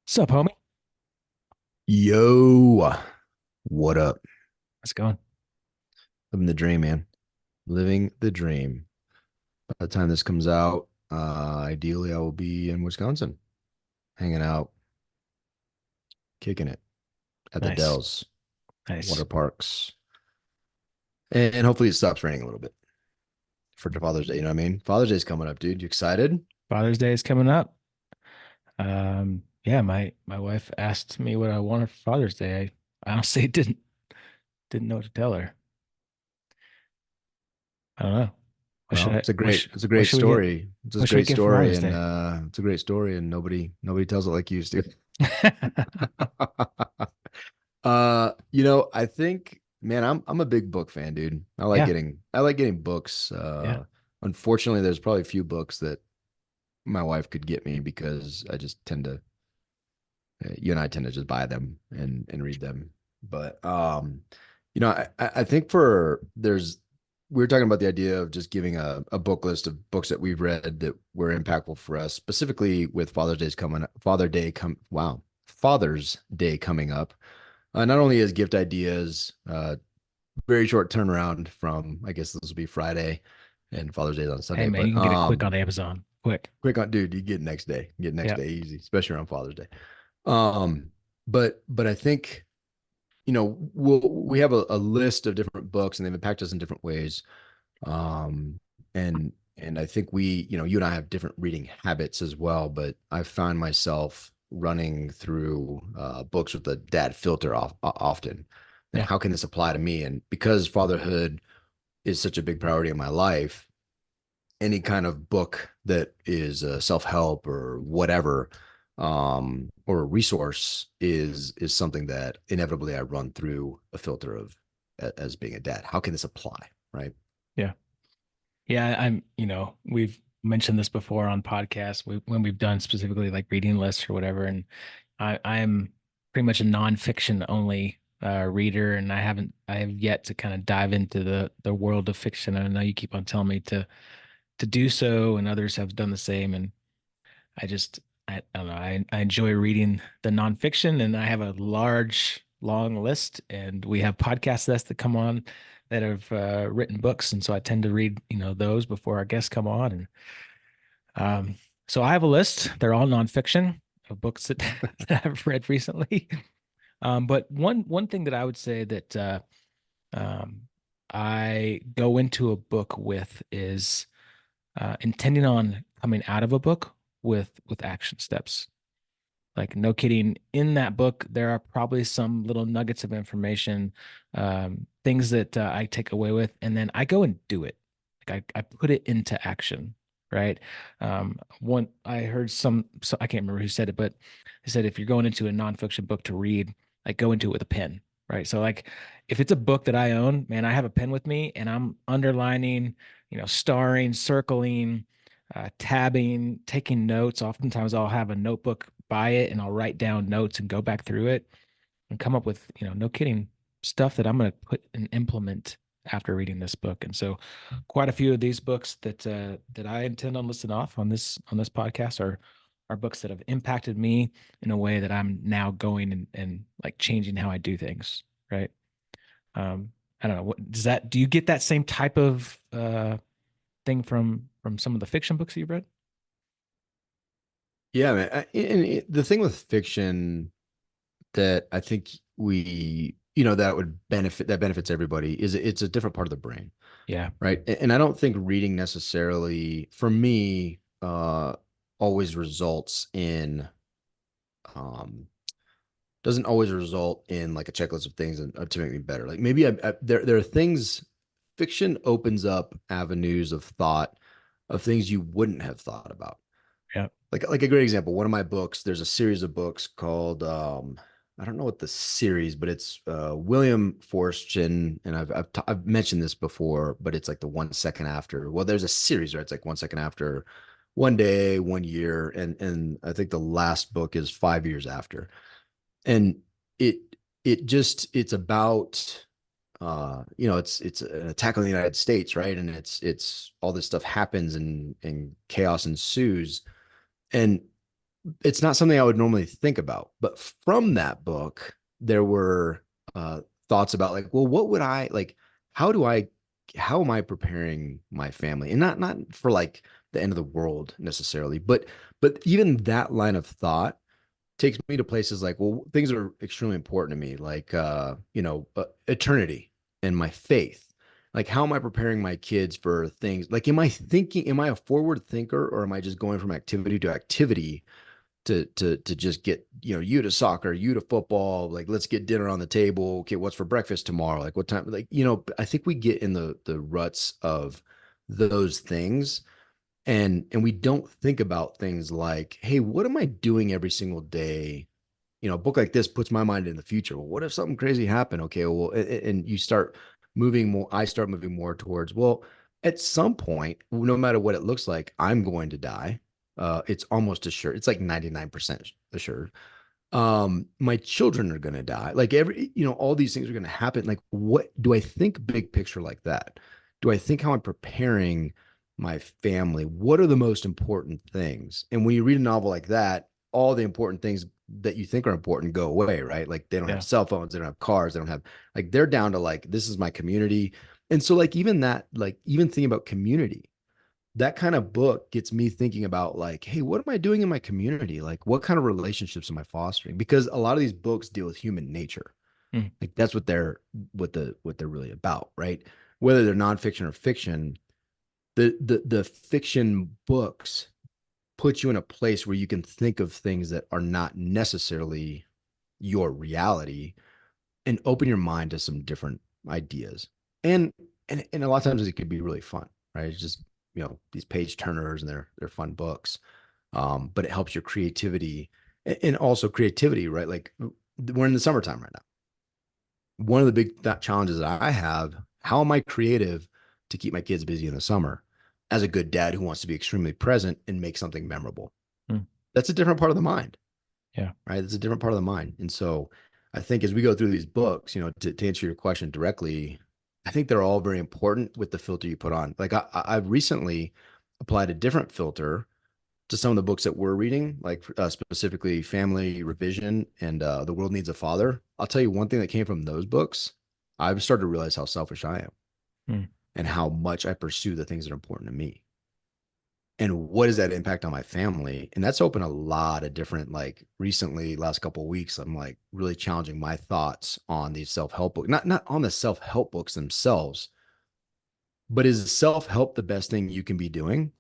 Sup, homie? Yo, what up? How's it going? Living the dream, man. Living the dream. By the time this comes out, ideally I will be in Wisconsin, hanging out, kicking it at the Nice, Dells, water nice. parks, and hopefully it stops raining a little bit for Father's Day. You know what I mean? Father's Day's coming up, dude. You excited? Father's Day is coming up. Yeah, my wife asked me what I wanted for Father's Day. I honestly didn't know what to tell her. I don't know. What should Well, I it's a what great, sh it's a what great should we get? story. It's a What should we great get for story, Father's and Day? it's a great story, and nobody tells it like you do. I think, man, I'm a big book fan, dude. Yeah, I like getting books. yeah. Unfortunately, there's probably a few books that my wife could get me because I just tend to, you and I tend to just buy them and read them. But I think we were talking about the idea of just giving a book list of books that we've read that were impactful for us, specifically with Father's Day coming up. Not only as gift ideas, very short turnaround from, I guess this will be Friday and Father's Day is on Hey Sunday, man, you but can get it quick on Amazon. Quick. quick on, dude, you get next day, get next Yeah. day easy, especially around Father's Day. Um, but I think, we have a list of different books and they've impacted us in different ways. Um, and I think you and I have different reading habits as well, but I find myself running through books with the dad filter often. And Yeah. how can this apply to me? And because fatherhood is such a big priority in my life, any kind of book that is self-help or whatever, or a resource is something that inevitably I run through a filter of as being a dad. How can this apply? Right. Yeah. Yeah, we've mentioned this before on podcasts when we've done specifically like reading lists or whatever, and I'm pretty much a nonfiction only reader, and I have yet to kind of dive into the world of fiction. And I know you keep on telling me to do so, and others have done the same, and I just I don't know, I enjoy reading the nonfiction, and I have a long list, and we have podcasts that come on that have written books, and so I tend to read those before our guests come on, and um, so I have a list. They're all nonfiction of books that, that I've read recently. But one thing that I would say that um, I go into a book with is intending on coming out of a book with action steps. Like, no kidding, in that book, there are probably some little nuggets of information, things that I take away with, and then I go and do it. Like I put it into action, right? One, I heard so I can't remember who said it, but he said if you're going into a nonfiction book to read, like go into it with a pen, right? So like if it's a book that I own, man, I have a pen with me and I'm underlining, starring, circling, tabbing, taking notes. Oftentimes I'll have a notebook by it and I'll write down notes and go back through it and come up with, no kidding, stuff that I'm going to put and implement after reading this book. And so quite a few of these books that I intend on listing off on this podcast are books that have impacted me in a way that I'm now going and like changing how I do things, right? I don't know. Do you get that same type of thing from some of the fiction books that you've read? Yeah, man. The thing with fiction that I think that benefits everybody is it's a different part of the brain, Yeah. right? And I don't think reading necessarily, for me, always results in um doesn't always result in like a checklist of things to make me better. Like maybe there are things. Fiction opens up avenues of thought of things you wouldn't have thought about. Yeah. Like a great example, one of my books, there's a series of books called I don't know what the series, but it's William Forstchen, and I've mentioned this before, but it's like the 1 second after. Well, there's a series, right? It's like 1 second after, one day, 1 year, and I think the last book is 5 years after. And it it's about it's an attack on the United States, right? And it's all this stuff happens and chaos ensues. And it's not something I would normally think about. But from that book, there were thoughts about like, well, what would I like? How do I? How am I preparing my family? And not for like the end of the world necessarily, but even that line of thought takes me to places like, well, things that are extremely important to me, like eternity and my faith. Like, how am I preparing my kids for things? Like, am I a forward thinker, or am I just going from activity to activity to just get, you to soccer, you to football, like let's get dinner on the table. Okay, what's for breakfast tomorrow? Like what time? Like, I think we get in the ruts of those things, and we don't think about things like, hey, what am I doing every single day? A book like this puts my mind in the future. Well, what if something crazy happened? Okay, well, and you start moving more. I start moving more towards, well, at some point, no matter what it looks like, I'm going to die. It's almost assured. It's like 99% assured. My children are going to die. Like all these things are going to happen. Like, what do I think big picture like that? Do I think how I'm preparing my family? What are the most important things? And when you read a novel like that, all the important things that you think are important go away, right? Like they don't have Yeah. cell phones, they don't have cars, they don't have, like, they're down to like, this is my community. And so like even that, like even thinking about community, that kind of book gets me thinking about like, hey, what am I doing in my community? Like what kind of relationships am I fostering? Because a lot of these books deal with human nature. Mm. Like that's what they're really about, right? Whether they're nonfiction or fiction, the fiction books put you in a place where you can think of things that are not necessarily your reality and open your mind to some different ideas. And and a lot of times it could be really fun, right? It's just, these page turners, and they're fun books. But it helps your creativity, and also creativity, right? Like we're in the summertime right now. One of the big challenges that I have, how am I creative to keep my kids busy in the summer as a good dad who wants to be extremely present and make something memorable? Mm. That's a different part of the mind, Yeah. right? It's a different part of the mind. And so I think as we go through these books, to answer your question directly, I think they're all very important with the filter you put on. Like I've recently applied a different filter to some of the books that we're reading, like specifically Family Revision and The World Needs a Father. I'll tell you one thing that came from those books. I've started to realize how selfish I am Mm. and how much I pursue the things that are important to me. And what does that impact on my family? And that's opened a lot of different, like recently, last couple of weeks, I'm like really challenging my thoughts on these self-help books, not on the self-help books themselves, but is self-help the best thing you can be doing?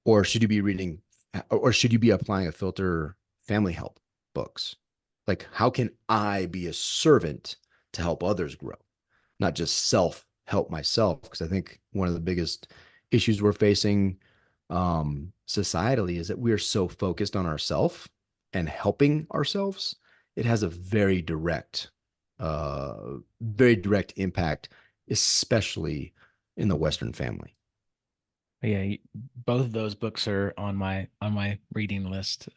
Or should you be reading, or should you be applying a filter, family help books? Like, how can I be a servant to help others grow, not just self help myself? Because I think one of the biggest issues we're facing societally is that we are so focused on ourselves and helping ourselves. It has a very direct impact, especially in the Western family. Yeah, both of those books are on my reading list,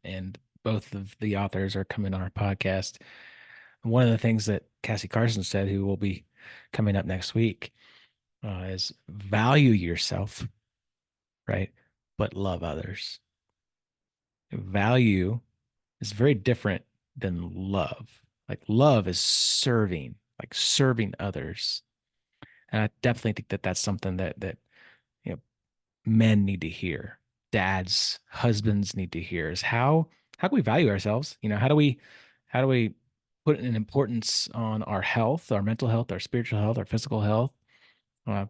and both of the authors are coming on our podcast. One of the things that Cassie Carson said, who will be coming up next week, is value yourself, right? But love others. Value is very different than love. Like love is serving, like serving others, and I definitely think that that's something that you know men need to hear, dads, husbands need to hear is how can we value ourselves? How do we put an importance on our health, our mental health, our spiritual health, our physical health,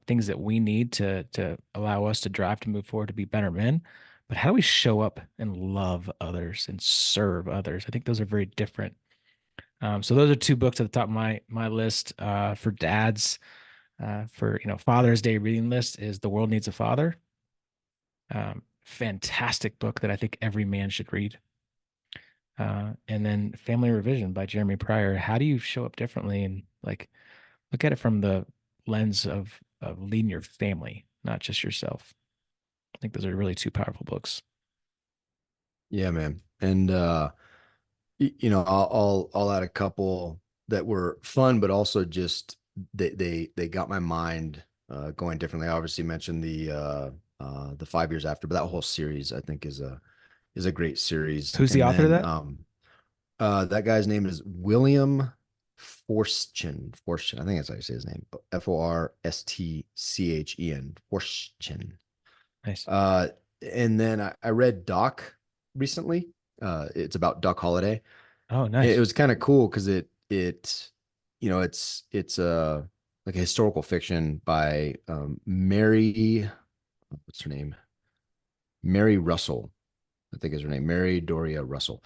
things that we need to allow us to drive to move forward to be better men. But how do we show up and love others and serve others? I think those are very different. So those are two books at the top of my list for dads. For Father's Day reading list is The World Needs a Father. Fantastic book that I think every man should read. And then Family Revision by Jeremy Pryor. How do you show up differently and like look at it from the lens of leading your family, not just yourself? I think those are really two powerful books. Yeah, man. And I'll add a couple that were fun, but also just they got my mind going differently. I obviously mentioned the 5 years after, but that whole series I think is a great series. Who's the And author of then that? that guy's name is William Forstchen. Forstchen, I think that's how you say his name. Forstchen. Forstchen. Nice. Uh, and then I read Doc recently. It's about Doc Holliday. Oh, It nice. was kind of cool because it's like a historical fiction by Mary, what's her name? Mary Russell, I think is her name, Mary Doria Russell.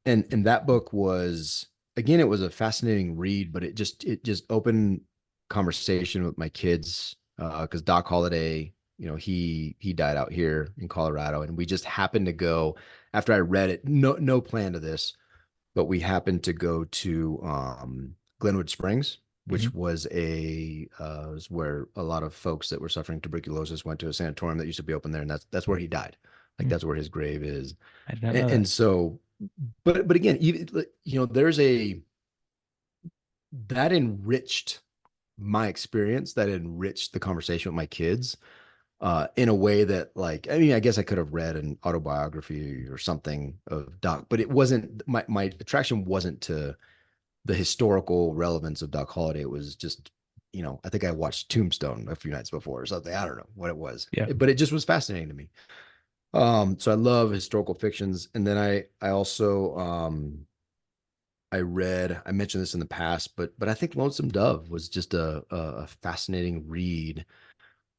And that book was, again, it was a fascinating read, but it just opened conversation with my kids because Doc Holliday, he died out here in Colorado, and we just happened to go after I read it. No plan to this, but we happened to go to Glenwood Springs, Hmm. which was where a lot of folks that were suffering tuberculosis went to a sanatorium that used to be open there, and that's where he died. Like that's where his grave is. I did not And, know that. and so, but again, there's a that enriched my experience, that enriched the conversation with my kids in a way that, like, I mean, I guess I could have read an autobiography or something of Doc, but it wasn't my attraction wasn't to the historical relevance of Doc Holliday. It was just, I think I watched Tombstone a few nights before or something. I don't know what it was, Yeah. but it just was fascinating to me. So I love historical fictions, and then I also I mentioned this in the past, but I think Lonesome Dove was just a fascinating read.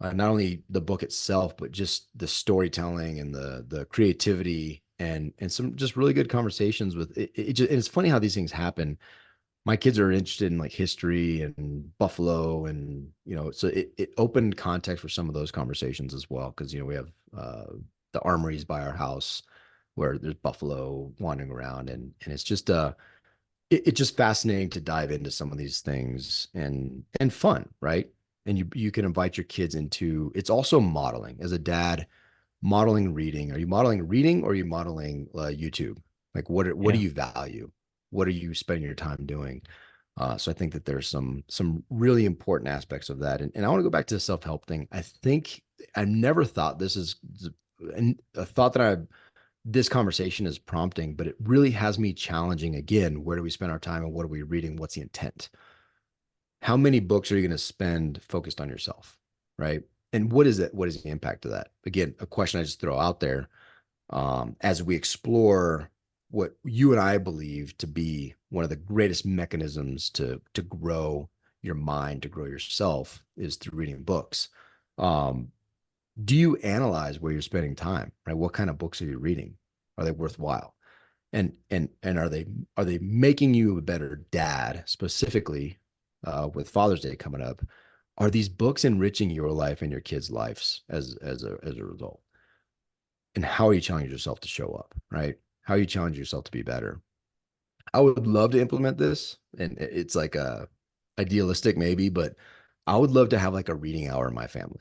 Not only the book itself, but just the storytelling and the creativity and some just really good conversations with it. And it's funny how these things happen. My kids are interested in like history and Buffalo, and so it opened context for some of those conversations as well, because we have the armories by our house where there's buffalo wandering around, and it's just it's just fascinating to dive into some of these things, and fun, right? And you can invite your kids into, it's also modeling as a dad, modeling reading. Are you modeling reading, or are you modeling YouTube? Like what do Yeah. you value? What are you spending your time doing? So I think that there's some really important aspects of that. And I want to go back to the self-help thing. I think I never thought this is a thought that I this conversation is prompting, but it really has me challenging again. Where do we spend our time, and what are we reading? What's the intent? How many books are you going to spend focused on yourself? Right. And what is it? What is the impact of that? Again, a question I just throw out there as we explore what you and I believe to be one of the greatest mechanisms to grow your mind, to grow yourself, is through reading books. Um, do you analyze where you're spending time? Right? What kind of books are you reading? Are they worthwhile? And are they making you a better dad? Specifically, with Father's Day coming up, are these books enriching your life and your kids' lives as a result? And how are you challenging yourself to show up? Right? How are you challenging yourself to be better? I would love to implement this, and it's like a idealistic maybe, but I would love to have like a reading hour in my family.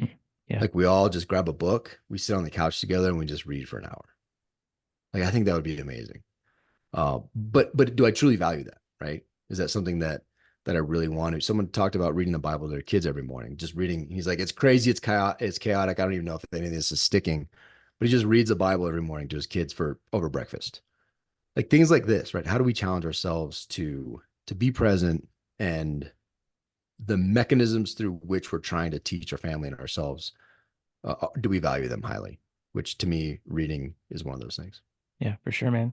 Mm. Yeah. Like we all just grab a book, we sit on the couch together, and we just read for an hour. Like I think that would be amazing. But do I truly value that? Right? Is that something that I really want to? Someone talked about reading the Bible to their kids every morning, just reading. He's like, it's crazy, it's chaotic, it's chaotic. I don't even know if any of this is sticking, but he just reads the Bible every morning to his kids for over breakfast. Like things like this, right? How do we challenge ourselves to be present, and the mechanisms through which we're trying to teach our family and ourselves? Do we value them highly? Which to me, reading is one of those things. Yeah, for sure, man.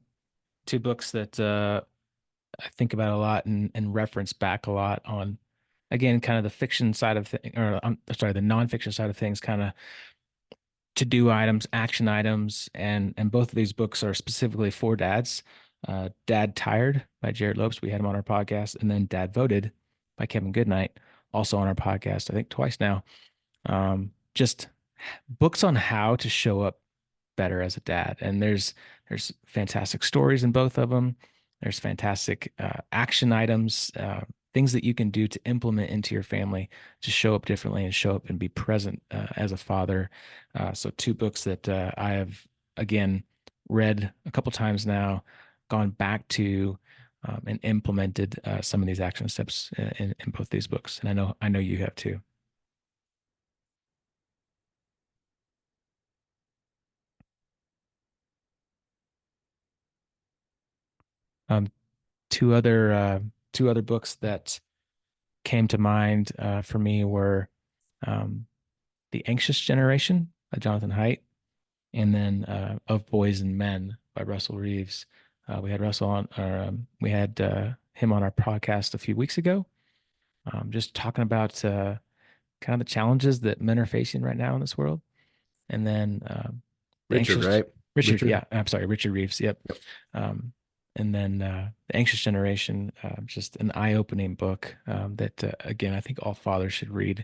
Two books that I think about a lot and reference back a lot on, again, kind of the fiction side of things, or I'm sorry, the nonfiction side of things, kind of to-do items, action items, and both of these books are specifically for dads. Dad Tired by Jared Lopes. We had him on our podcast, and then Dad Voted by Kevin Goodnight, also on our podcast, I think twice now. Just books on how to show up better as a dad. And there's fantastic stories in both of them. There's fantastic action items, things that you can do to implement into your family to show up differently and show up and be present as a father. So two books that I have again read a couple times now, gone back to. And implemented some of these action steps in both these books, and I know you have too. Um, two other two other books that came to mind for me were um, The Anxious Generation by Jonathan Haidt, and then Of Boys and Men by Russell Reeves. We had Russell on, or we had him on our podcast a few weeks ago, just talking about kind of the challenges that men are facing right now in this world. And then the Richard, anxious right? Richard, Richard. yeah, I'm sorry, Richard Reeves, yep. Yep. Um, and then the Anxious Generation, just an eye-opening book that again I think all fathers should read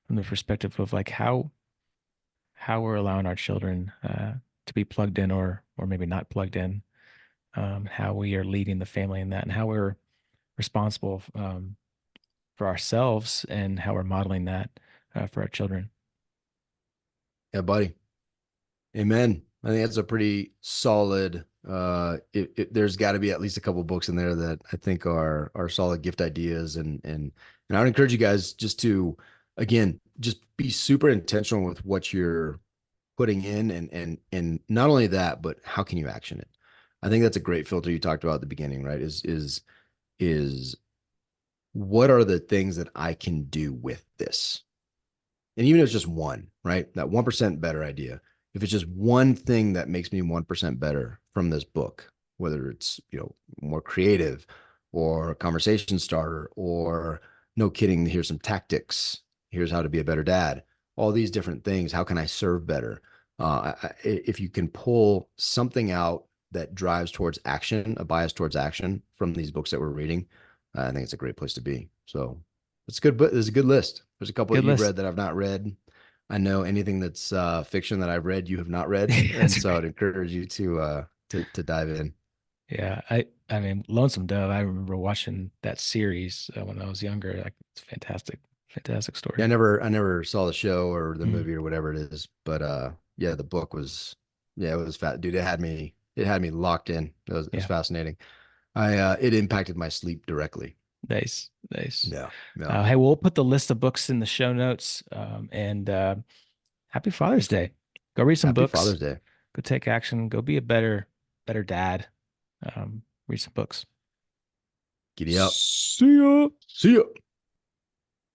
from the perspective of like how we're allowing our children to be plugged in or maybe not plugged in, how we are leading the family in that, and how we're responsible for ourselves and how we're modeling that for our children. Yeah, buddy. Amen. I think that's a pretty solid. There's got to be at least a couple books in there that I think are solid gift ideas, and I would encourage you guys just to, again, just be super intentional with what you're putting in, and not only that, but how can you action it? I think that's a great filter you talked about at the beginning, right? Is what are the things that I can do with this? And even if it's just one, right? That 1% better idea. If it's just one thing that makes me 1% better from this book, whether it's, more creative or a conversation starter or no kidding, here's some tactics. Here's how to be a better dad. All these different things. How can I serve better? If you can pull something out that drives towards action, a bias towards action from these books that we're reading, I think it's a great place to be. So it's a good book. There's a good list. There's a couple that Good you've list. read that I've not read. I know anything that's fiction that I've read, you have not read, and That's so right. I'd encourage you to dive in. Yeah, I mean, Lonesome Dove. I remember watching that series when I was younger. Like, it's fantastic, fantastic Yeah, story. I never saw the show or the Mm, movie or whatever it is, but yeah, the book was, yeah, it was fat, dude. It had me locked in. It was yeah, fascinating. It impacted my sleep directly. nice, nice. Yeah, yeah. Hey, we'll put the list of books in the show notes. And happy Father's Day. Go read some Happy books. Father's Day. Go take action. Go be a better dad. Read some books. Giddy up. See ya. See ya.